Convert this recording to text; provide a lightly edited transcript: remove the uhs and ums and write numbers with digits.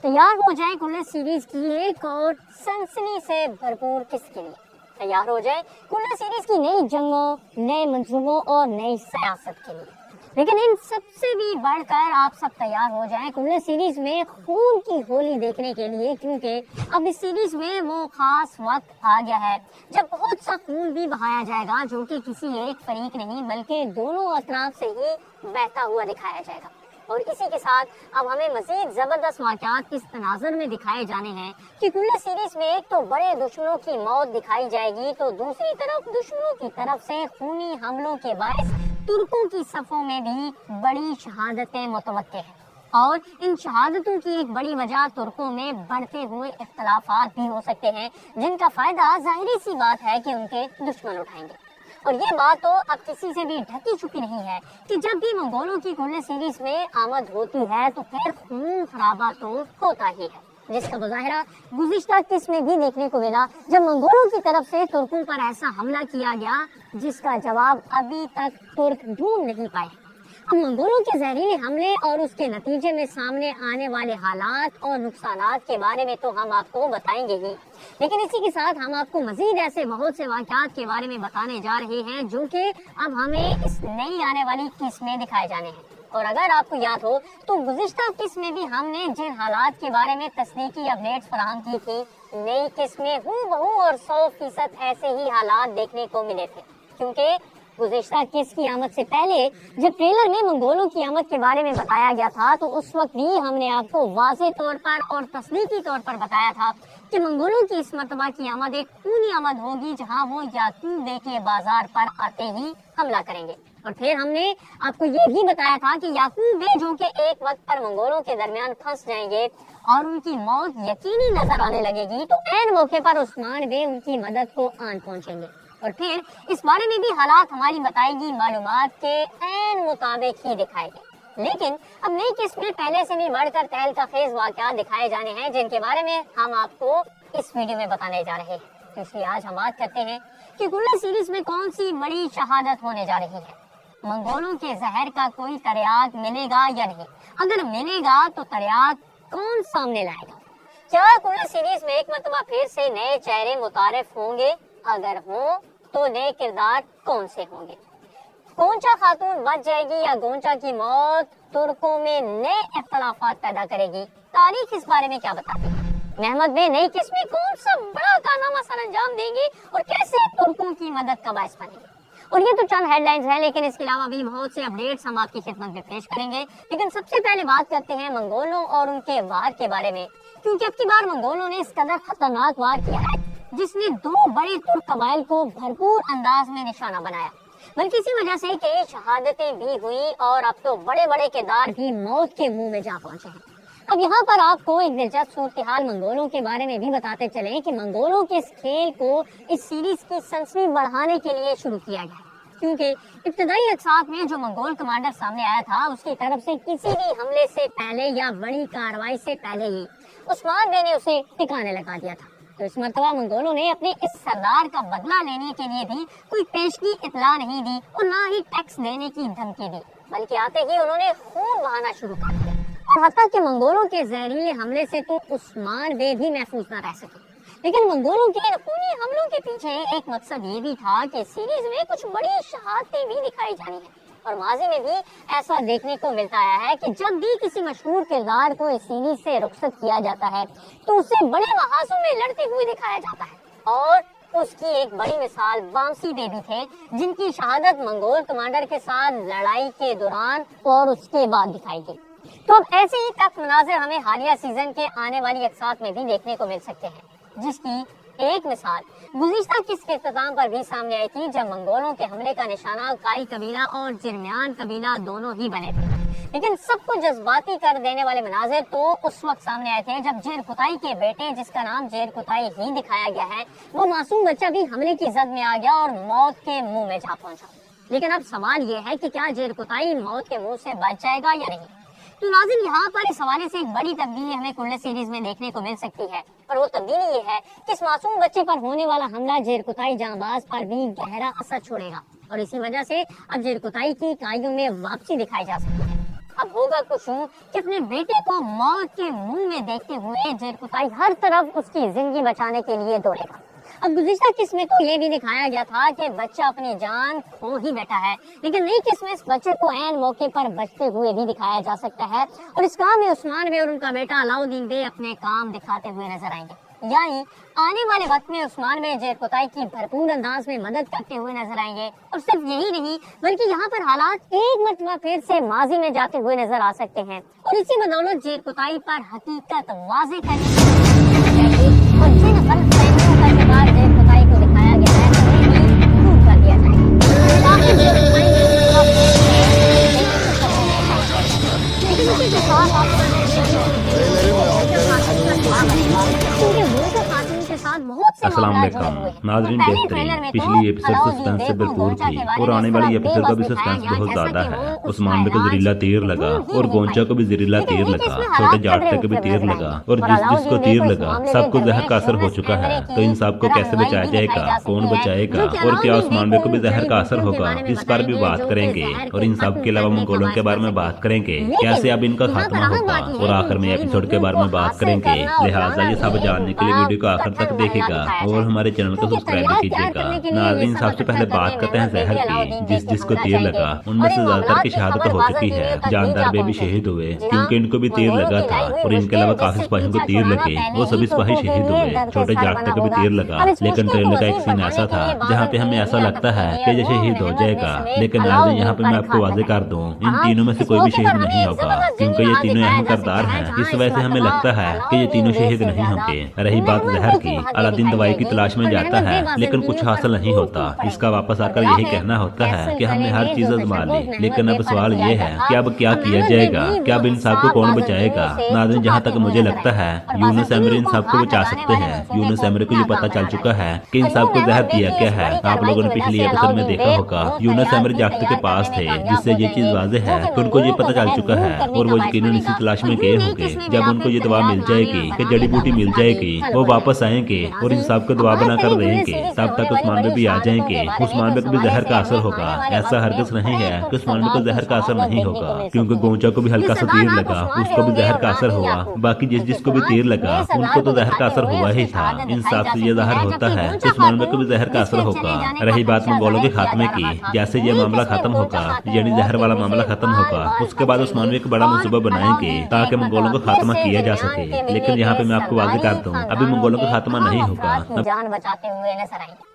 तैयार हो जाए कुल्ले सीरीज की एक और सनसनी से भरपूर किस्त के लिए। तैयार हो जाए कुल्ले सीरीज की नई जंगों, नए मंसूबों और नई सियासत के लिए। लेकिन इन सबसे भी बढ़कर आप सब तैयार हो जाएं कुल्ले सीरीज में खून की होली देखने के लिए, क्योंकि अब इस सीरीज में वो खास वक्त आ गया है जब बहुत सा खून भी बहाया जाएगा, जो कि किसी एक फरीक नहीं बल्कि दोनों अतराफ से ही बहता हुआ दिखाया जाएगा। और इसी के साथ अब हमें मजीद जबरदस्त वाक़यात इस तनाज़ुर में दिखाए जाने हैं कि कुल्ले सीरीज में एक तो बड़े दुश्मनों की मौत दिखाई जाएगी, तो दूसरी तरफ दुश्मनों की तरफ से खूनी हमलों के बायस तुर्कों की सफ़ों में भी बड़ी शहादतें मुतवक्के हैं। और इन शहादतों की एक बड़ी वजह तुर्कों में बढ़ते हुए इख्तलाफात भी हो सकते हैं, जिनका फायदा जाहिर सी बात है कि उनके दुश्मन उठाएंगे। और ये बात तो अब किसी से भी ढकी छुपी नहीं है कि जब भी मंगोलों की कुल्ले सीरीज में आमद होती है तो फिर खून खराबा तो होता ही है, जिसका मुजाहिरा गुज़िश्ता किस्त में भी देखने को मिला, जब मंगोलों की तरफ से तुर्कों पर ऐसा हमला किया गया जिसका जवाब अभी तक तुर्क ढूंढ नहीं पाए। अब मंगोलों के जहरीले हमले और उसके नतीजे में सामने आने वाले हालात और नुकसानात के बारे में तो हम आपको बताएंगे ही, लेकिन इसी के साथ हम आपको मजीद ऐसे बहुत से वाक़यात के बारे में बताने जा रहे हैं जो कि अब हमें इस नई आने वाली किस्त में दिखाए जाने हैं। और अगर आपको याद हो तो गुज़िश्ता किस्त में भी हमने जिन हालात के बारे में तस्दीकी अपडेट्स फराहम की थी, नई किस्त में हूबहू और 100% ऐसे ही हालात देखने को मिले थे। क्योंकि गुज़िश्ता किस्त की आमद से पहले जब ट्रेलर में मंगोलों की आमद के बारे में बताया गया था, तो उस वक्त भी हमने आपको वाज़ेह तौर पर और तस्दीकी तौर पर बताया था कि मंगोलों की इस मर्तबा की आमद एक खूनी आमद होगी, जहां वो याकूब बे के बाजार पर आते ही हमला करेंगे। और फिर हमने आपको ये भी बताया था कि याकूब बे जो कि एक वक्त पर मंगोलों के दरमियान फंस जाएंगे और उनकी मौत यकीनी नजर आने लगेगी, तो ऐन मौके पर उस्मान बे उनकी मदद को आन पहुंचेंगे। और फिर इस बारे में भी हालात हमारी बताएगी मालूमात के ऐन मुताबिक ही दिखाएगी। लेकिन अब नई किस्त में पहले से भी बढ़कर तहलका खेज वाक़यात दिखाए जाने हैं, जिनके बारे में हम आपको इस वीडियो में बताने जा रहे हैं। इसलिए आज हम बात करते हैं कि कुल्ले सीरीज में कौन सी बड़ी शहादत होने जा रही है। मंगोलों के जहर का कोई तरियाक मिलेगा या नहीं? अगर मिलेगा तो तरियाक कौन सामने लाएगा? क्या कुल्ले सीरीज में एक मरतबा फिर से नए चेहरे मुतारिफ होंगे? अगर हो तो नए किरदार कौन से होंगे? गोंचा खातून बच जाएगी या गोंचा की मौत तुर्कों में नए इख्तलाफात पैदा करेगी? तारीख इस बारे में क्या बताती है? महमद बे नई किस्म में कौन सा बड़ा कारनामा सर अंजाम देंगे और कैसे तुर्कों की मदद का बायस बनेंगे? और ये तो चंद हेडलाइंस हैं, लेकिन इसके अलावा भी बहुत से अपडेट्स हम आपकी खिदमत में पेश करेंगे। लेकिन सबसे पहले बात करते हैं मंगोलों और उनके वार के बारे में, क्योंकि अब की बार मंगोलों ने इस कदर खतरनाक वार किया है जिसने दो बड़े तुर्क कबाइल को भरपूर अंदाज में निशाना बनाया, बल्कि इसी वजह से कई शहादतें भी हुई और अब तो बड़े बड़े किरदार भी मौत के मुंह में जा पहुंचे हैं। अब यहाँ पर आपको एक दिलचस्प सूरत-ए-हाल मंगोलों के बारे में भी बताते चलें कि मंगोलों के इस खेल को इस सीरीज की सनसनी बढ़ाने के लिए शुरू किया गया, क्योंकि इब्तदाई अक्सात में जो मंगोल कमांडर सामने आया था उसकी तरफ से किसी भी हमले से पहले या बड़ी कार्रवाई से पहले ही उस्मान बे ने उसे ठिकाने लगा दिया था। तो इस मरतबा मंगोलों ने अपने इस सरदार का बदला लेने के लिए भी कोई पेशगी इतला नहीं दी और ना ही टैक्स देने की धमकी दी, बल्कि आते ही उन्होंने खून बहाना शुरू कर दिया। और हत्ता कि मंगोलों के जहरीले हमले से तो उस्मान बे भी महफूज न रह सके, लेकिन मंगोलों के खूनी हमलों के पीछे एक मकसद ये भी था कि सीरीज में कुछ बड़ी शहादतें भी दिखाई जानी है। और माजी में भी ऐसा देखने को मिलता आया है कि जब भी किसी मशहूर किरदार को इस सीरीज से रुखसत किया जाता है तो उसे बड़े महाजों में लड़ते हुए दिखाया जाता है। और उसकी एक बड़ी मिसाल बामसी बे भी थे, जिनकी शहादत मंगोल कमांडर के साथ लड़ाई के दौरान और उसके बाद दिखाई गई। तो अब ऐसे ही तख्त मनाजिर हमें हालिया सीजन के आने वाली अक्सात में भी देखने को मिल सकते हैं, जिसकी एक मिसाल गुज़िश्ता किस्त के इख्तिताम पर भी सामने आई थी, जब मंगोलों के हमले का निशाना काई कबीला और जिरमियान कबीला दोनों ही बने थे। लेकिन सबको जज्बाती कर देने वाले मनाजिर तो उस वक्त सामने आए थे जब जेरकुताई के बेटे, जिसका नाम जेरकुताई ही दिखाया गया है, वो मासूम बच्चा भी हमले की जद में आ गया और मौत के मुंह में जा पहुंचा। लेकिन अब सवाल ये है कि क्या जेरकुताई मौत के मुंह से बच जाएगा या नहीं? तो नाज़रीन, यहाँ पर इस हवाले से एक बड़ी तब्दीली हमें कुल्ले सीरीज में देखने को मिल सकती है, और वो तब्दीली ये है कि इस मासूम बच्चे पर होने वाला हमला जेरकुताई जांबाज पर भी गहरा असर छोड़ेगा और इसी वजह से अब जेरकुताई की इकाइयों में वापसी दिखाई जा सकती है। اب ہوگا کچھ یوں کہ اپنے بیٹے کو موت کے منہ میں دیکھتے ہوئے جیل کوتاہی ہر طرف اس کی زندگی بچانے کے لیے دوڑے گا۔ اب گزشتہ قسط میں تو یہ بھی دکھایا گیا تھا کہ بچہ اپنی جان کھو ہی بیٹھا ہے، لیکن نئی قسط میں اس بچے کو عین موقع پر بچتے ہوئے بھی دکھایا جا سکتا ہے، اور اس کام میں عثمان بے اور ان کا بیٹا علاؤدین بے اپنے کام دکھاتے ہوئے نظر آئیں گے، یعنی آنے والے وقت میں عثمان بے جیل کوتاہی کی بھرپور انداز میں مدد کرتے ہوئے نظر آئیں گے۔ اور صرف یہی نہیں بلکہ یہاں پر حالات ایک مرتبہ پھر سے ماضی میں جاتے ہوئے نظر آ سکتے ہیں، اور اسی بدولت جیل کوتاہی پر حقیقت واضح کرنے کی اور جن غلط فہمیوں کا شکار جیل کوتاہی کو دکھایا گیا ہے انہیں بھی دور کر دیا جائے تاکہ جیل کوتاہی لیکن اسی کے ساتھ السلام علیکم ناظرین، بہترین پچھلی ایپیسوڈ سسپینس سے بھرپور تھی اور آنے والی ایپیسوڈ کا بھی سسپینس بہت زیادہ ہے۔ عثمان بے کو زہریلا تیر لگا اور گونچا کو بھی زہریلا تیر لگا، چھوٹے جاٹتے کو بھی تیر لگا، اور جس کو تیر لگا سب کو زہر کا اثر ہو چکا ہے۔ تو ان سب کو کیسے بچایا جائے گا، کون بچائے گا، اور کیا عثمان بے کو بھی زہر کا اثر ہوگا، اس پر بھی بات کریں گے، اور ان سب کے علاوہ منگولوں کے بارے میں بات کریں گے، کیسے اب ان کا خاتمہ ہوگا، اور آخر میں ایپیسوڈ کے بارے میں بات کریں گے۔ لہٰذا یہ سب جاننے کے لیے ویڈیو کو آخر تک دیکھے گا اور ہمارے چینل کو سبسکرائب بھی کیجیے گا۔ ناظرین، سب سے پہلے بات کرتے ہیں زہر کی۔ جس کو تیر لگا ان میں سے زیادہ تر کی شہادت ہو چکی ہے، جاندار بے بھی شہید ہوئے کیونکہ ان کو بھی تیر لگا تھا، اور ان کے علاوہ کافی سپاہیوں کو تیر لگے، وہ سبھی سپاہی شہید ہوئے۔ چھوٹے جاٹتے کو بھی تیر لگا، لیکن ٹریلر کا ایک سین ایسا تھا جہاں پہ ہمیں ایسا لگتا ہے کہ یہ شہید ہو جائے گا، لیکن ناظرین یہاں پہ میں آپ کو واضح کر دوں ان تینوں میں سے کوئی بھی شہید نہیں ہوگا، کیونکہ یہ تینوں اہم کردار ہیں، اس وجہ سے ہمیں لگتا ہے کہ یہ تینوں شہید نہیں ہوں گے۔ رہی بات زہر کی، علاؤدین دوائی کی تلاش میں جاتا ہے لیکن کچھ حاصل نہیں ہوتا، اس کا واپس آ کر یہی کہنا ہوتا ہے کہ ہم نے ہر چیز آزما لی، لیکن اب سوال یہ ہے کہ اب کیا کیا جائے گا، کیا اب ان سب کو کون بچائے گا۔ ناظرین، جہاں تک مجھے لگتا ہے یونس ایمری ان سب کو بچا سکتے ہیں۔ یونس ایمری کو یہ پتا چل چکا ہے کہ ان سب کو زہر دیا کیا ہے۔ آپ لوگوں نے پچھلی ایپیسوڈ میں دیکھا ہوگا یونس ایمری جاگتے کے پاس تھے، جس سے یہ چیز واضح ہے کہ ان کو یہ پتا چل چکا ہے، اور وہ یقیناً اسی تلاش میں گئے ہوں گے۔ جب ان کو یہ دوا مل جائے گی کہ جڑی بوٹی مل جائے گی، وہ واپس آئیں گے اور ان سب کو دوا بنا کر دیں گے، تب تک عثمان بے بھی آ جائیں گے۔ عثمان بے کو بھی زہر کا اثر ہوگا، ایسا ہرگز نہیں ہے کہ عثمان بے کو زہر کا اثر نہیں ہوگا، کیونکہ گونچا کو بھی ہلکا سا تیر لگا، اس کو بھی زہر کا اثر ہوا، باقی جس کو بھی تیر لگا ان کو تو زہر کا اثر ہوا ہی تھا۔ انصاف سے یہ ظاہر ہوتا ہے کہ عثمان بے کو بھی زہر کا اثر ہوگا۔ رہی بات منگولوں کے خاتمے کی، جیسے یہ معاملہ ختم ہوگا، یعنی زہر والا معاملہ ختم ہوگا، اس کے بعد عثمان بے ایک بڑا منصوبہ بنائیں گے تاکہ منگولوں کا خاتمہ کیا جا سکے، لیکن یہاں پہ میں آپ کو واضح کر دوں ابھی منگولوں کا خاتمہ نہیں ہوگا۔ جان بچاتے ہوئے نظر آئیں گے۔